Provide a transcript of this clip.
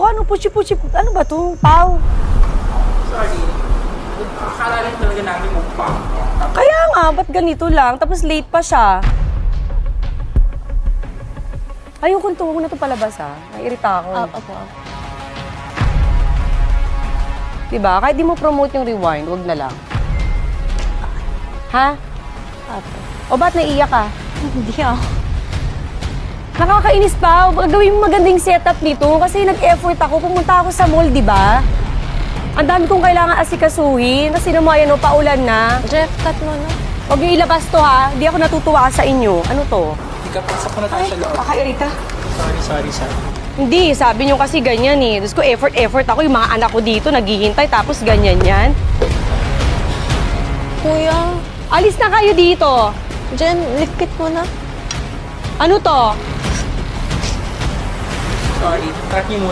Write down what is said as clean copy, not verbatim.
Paano puchi-puchi? Ano ba to? Pau? Sorry. Akala rin talaga namin mukbang. Kaya nga, ba't ganito lang? Tapos late pa siya. Ayokong to, huwag na to palabas ha. Nairita ako. Opo. Diba? Kahit di mo promote yung rewind, huwag na lang. Ha? Opo. O ba't naiiyak ka? Hindi ako. Nakakainis pa. Gawin mo magandang setup nito kasi nag-effort ako. Pumunta ako sa mall, di ba? Ang dami kong kailangan asikasuhin. Kasi naman yan, paulan na. Jeff, cut mo na. Huwag niyo ilabas to ha. Di ako natutuwa sa inyo. Ano to? Hindi ka pasok mo na tayo sa loob. Kakairita. Sorry. Hindi, sabi niyo kasi ganyan eh. Tapos ko effort ako. Yung mga anak ko dito naghihintay tapos ganyan yan. Kuya, Alis na kayo dito. Jen, likit mo na. Ano to? Sorry. Track niyo muna.